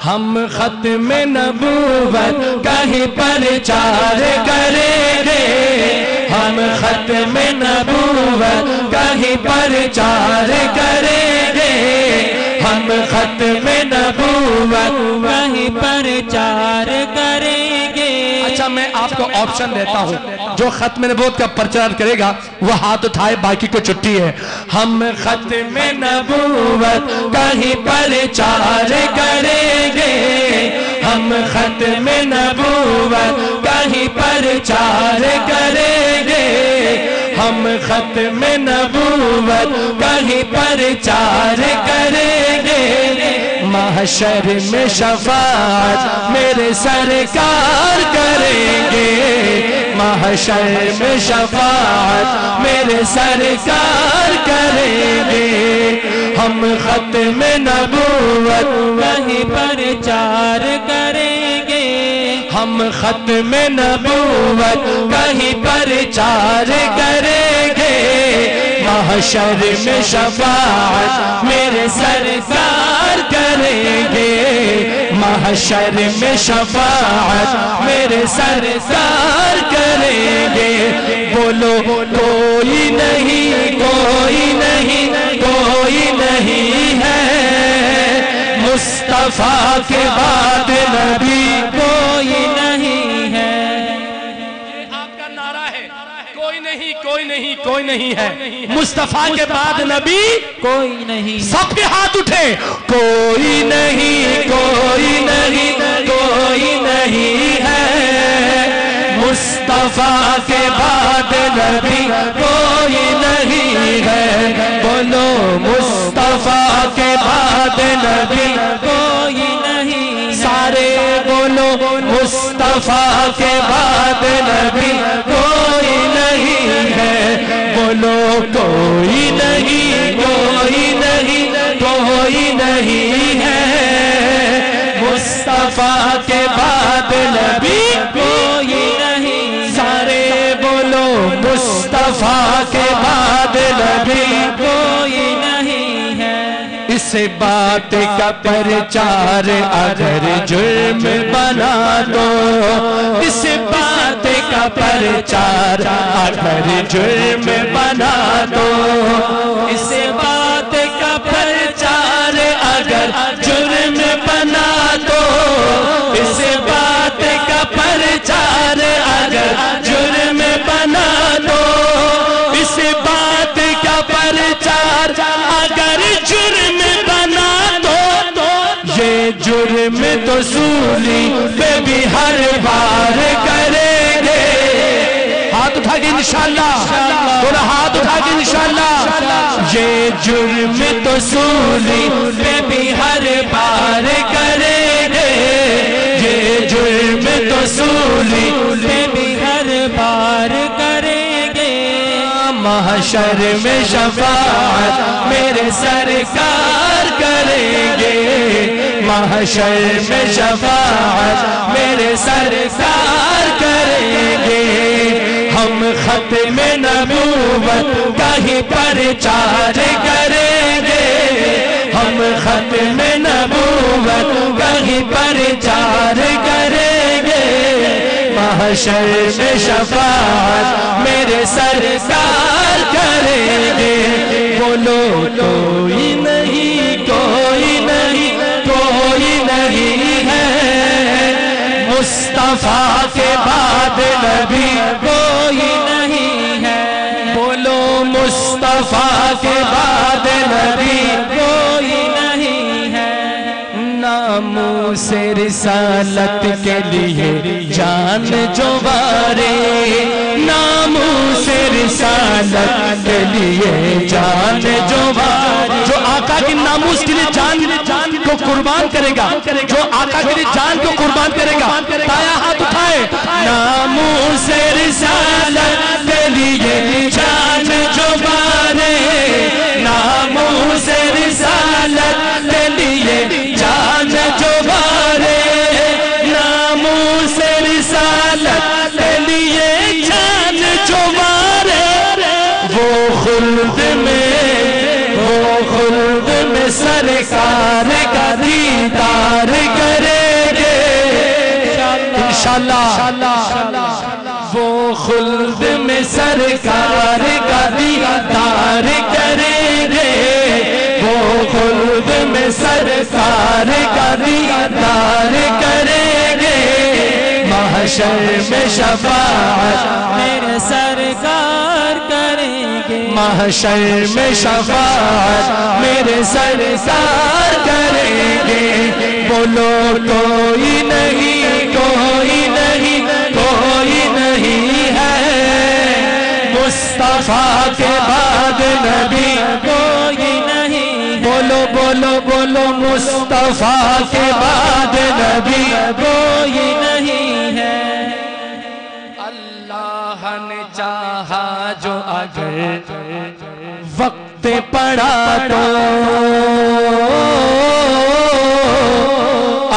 ہم ختم نبوت کا ہی پرچار کریں گے، ہم ختم نبوت کا ہی پرچار کریں گے، ہم ختم نبوت کا ہی پرچار کریں گے۔ اچھا میں آپ کو آپشن دیتا ہوں، جو ختم نبوت کا پرچار کرے گا وہ ہاتھ اٹھائے، باقی کو چھٹی ہے۔ ہم ختم نبوت کا ہی پرچار کریں گے، ہم ختم نبوت کا ہی پرچار کریں گے، ہم ختم نبوت کا ہی پرچار کریں گے۔ محشر میں شفاعت میرے سرکار کریں گے، محشر میں شفاعت میرے سرکار کریں گے، ہم ختم نبوت کا ہی پرچار کریں گے، ہم ختم نبوت کا ہی پرچار کریں گے، محشر میں شفاعت میرے سرکار کریں گے، محشر میں شفاعت میرے سرکار کریں گے۔ بولو کوئی نہیں، کوئی نہیں، کوئی نہیں ہے مصطفیٰ کے بعد نبی، کوئی نہیں ہے۔ آپ کا نعرہ ہے کوئی نہیں، کوئی نہیں، کوئی نہیں ہے مصطفیٰ کے بعد نبی، کوئی نہیں۔ سب کے ہاتھ اٹھے، کوئی نہیں، کوئی نہیں، کوئی نہیں ہے مصطفیٰ کے بعد نبی، کوئی نہیں ہے۔ بولو مصطفیٰ کے بعد نبی کوئی نہیں، سارے بولو مصطفیٰ کے بعد نبی کوئی نہیں ہے۔ بولو کوئی نہیں، کوئی نہیں، کوئی نہیں ہے مصطفیٰ کے بعد نبی، کوئی نہیں۔ سارے بولو مصطفیٰ کے بعد نبی کوئی نہیں ہے۔ اس بات کا پرچار اگر جرم بنا دو، اس بات کا پرچار اگر جرم بنا دو، اس بات کا پرچار اگر جرم بنا دو، اس بات کا پرچار اگر جرم بنا دو، اس بات کا پرچار اگر جرم بنا دو، یہ جرم تو سولی پہ بھی ہر بار کریں گے۔ ہاتھ اٹھا کے انشاءاللہ، تھوڑا ہاتھ اٹھا کے انشاءاللہ، یہ جرم تو سولی پہ بھی ہر بار کریں گے، یہ جرم تو سولی پہ بھی ہر بار کریں گے۔ محشر میں شفاعت میرے سرکار کریں گے، محشر میں شفاعت میرے سرکار کریں گے، ہم ختم نبوت کا ہی پرچار کریں گے، ہم ختم نبوت کا ہی پرچار کریں گے، محشر میں شفاعت میرے سرکار کریں گے۔ بولو کوئی نہیں، کوئی نہیں، کوئی نہیں ہے مصطفیٰ کے بعد نبی، کوئی نہیں ہے۔ بولو مصطفیٰ کے بعد نبی کوئی نہیں ہے۔ ناموس رسالت کے لیے جان جو بارے، ناموس رسالت کے لیے جان جو بارے، جو آقا کی ناموس کے لیے جان کو قربان کرے گا، جو آقا کے لیے جان کو قربان کرے گا، تایا ہاتھ اٹھائے۔ ناموس رسالت کے لیے جان جو بارے، ناموس رسالت کے لیے جان جو بارے، ناموس رسالت کے لیے جان جو بارے، وہ خلد میں سرکار کا دیدار کرے وہ خلد میں سرکار کا دیدار کریں گے، وہ خلد میں سرکار کا دیدار کریں گے، محشر میں شفاعت میرے سرکار کریں گے، محشر میں شفاعت میرے سرکار کریں گے، بولو کوئی نہیں، کوئی نہیں، کوئی نہیں ہے مصطفیٰ کے بعد نبی، کوئی نہیں، بولو بولو بولو مصطفیٰ کے بعد نبی کوئی نہیں ہے۔ اللہ نے چاہا جو اگر وقت پڑا تو،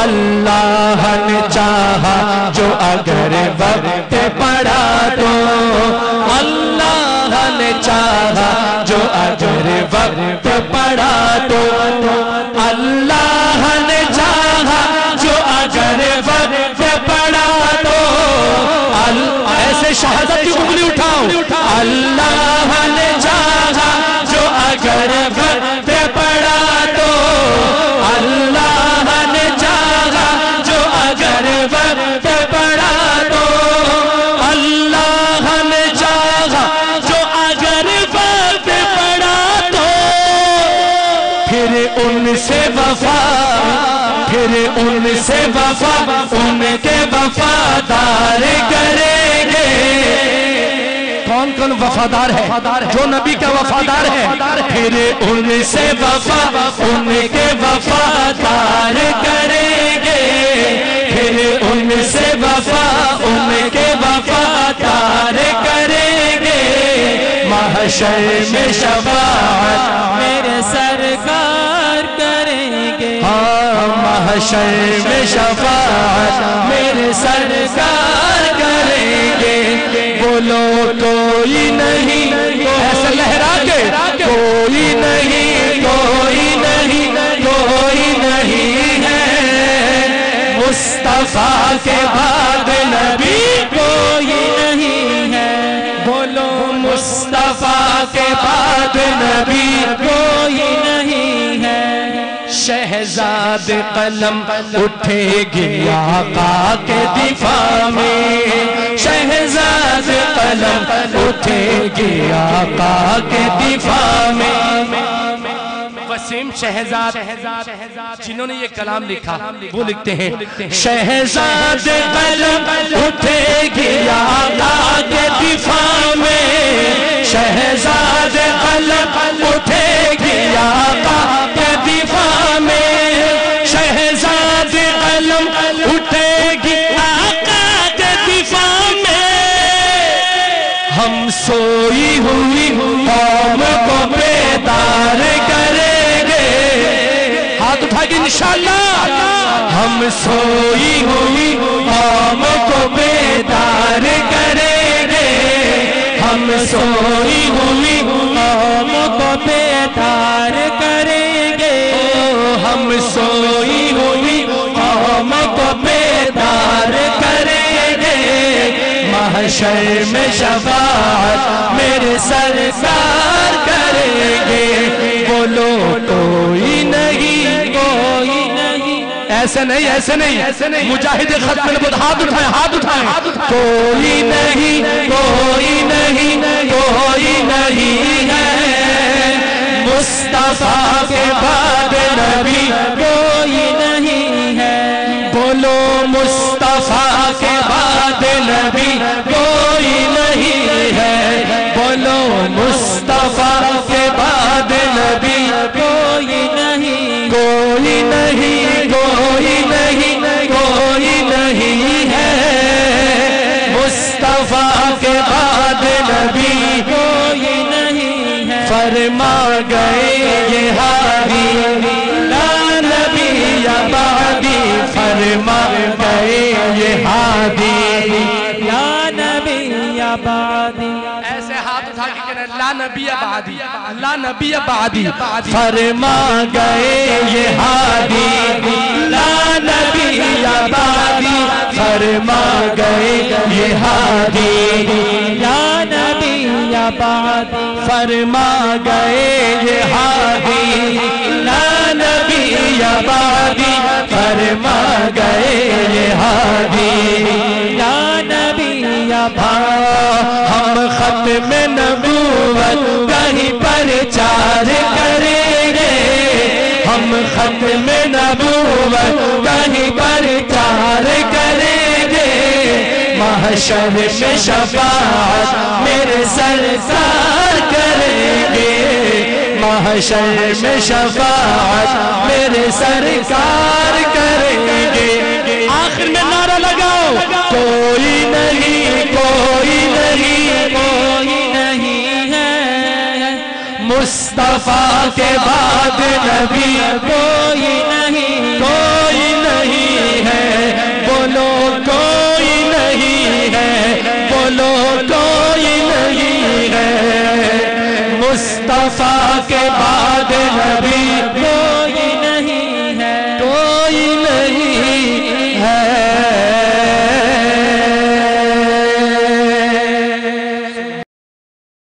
اللہ نے چاہا جو اگر وقت پڑا تو، اللہ نے چاہا جو اگر وقت پڑا تو، اللہ نے چاہا جو اگر وقت پڑا تو، ایسے شہادت کی انگلی اٹھاؤ، اللہ نے چاہا جو اگر وقت پڑا تو، اللہ نے چاہا جو اگر وقت پڑا تو، اللہ نے چاہا جو اگر وقت پڑا تو، پھر ان سے وفا، پھر ان سے وفا ان کے وفادار کریں گے۔ کون کون وفادار ہے؟ جو نبی کا وفادار ہے، پھر ان سے وفا ان کے وفادار کریں گے، پھر ان سے وفا ان کے وفادار کریں گے، محشر میں شفاعت میرے سرکار کریں گے، محشر میں شفاعت میرے سرکار کریں گے، بولو کوئی نہیں، ایسے لہرا کے کوئی نہیں، کوئی نہیں، کوئی نہیں ہے مصطفیٰ کے بعد نبی، کوئی نہیں ہے، بولو مصطفیٰ کے بعد نبی کوئی نہیں ہے۔ شہزاد قلم اٹھے گی آقا کے دفاع میں، شہزاد قلم اٹھے گی آقا کے دفاع میں۔ وسیم شہزاد جنہوں نے یہ کلام لکھا وہ لکھتے ہیں، شہزاد قلم اٹھے گی آقا کے دفاع میں، شہزاد قلم اٹھے گی آقا کے دفاع میں، شہزاد قلم اٹھے گی آقا کے دفاع میں، ہم سوئی ہوئی قوم کو بیدار کریں گے، ہاتھ اٹھا کے انشاءاللہ، ہم سوئی ہوئی قوم کو بیدار کریں گے، ہم سوئی ہوئی قوم کو بیدار کریں گے، ہم سوئی ہوئی قوم کو بیدار کریں گے، محشر میں شفاعت میرے سرکار کریں گے، بولو کوئی نہیں، کوئی نہیں، ایسے نہیں، ایسے نہیں، مجاہد ختم نبوت ہاتھ اٹھائیں، ہاتھ اٹھائیں، کوئی نہیں، کوئی نہیں، کوئی نہیں ہے مصطفیٰ کے بعد نبی، کوئی نہیں ہے، بولو مصطفیٰ کے بعد نبی کوئی نہیں ہے، بولو مصطفیٰ کے بعد نبی کوئی نہیں، کوئی نہیں، کوئی نہیں، کوئی نہیں ہے مصطفیٰ کے بعد نبی کوئی نہیں ہے۔ فرما گئے یہ ہادی لا نبی بعدی، فرما گئے یہ ہادی یا نبی یا بعدی، ایسے ہاتھ اٹھا کے کہنا لا نبی بعدی، لا نبی بعدی، فرما گئے یہ ہادی لا نبی بعدی، فرما فرما گئے یہ ہادی لا نبی بعدی فرما گئے یہ ہادی لا نبی بعدی فرما گئے یہ ہادی لا نبی ہم ختم نبوت کہیں پرچار کریں گے ہم ختم نبوت کہیں پرچار کریں گے محشر میں شفاعت میرے سرکار کریں گے محشر میں شفاعت میرے سرکار کریں گے آخر میں نعرہ لگاؤ کوئی نہیں کوئی نہیں کوئی نہیں ہے مصطفیٰ کے بعد نبی کوئی نہیں کوئی نہیں ہے بولو کوئی نہیں ہے بولو کوئی نہیں ہے مصطفیٰ کے بعد نبی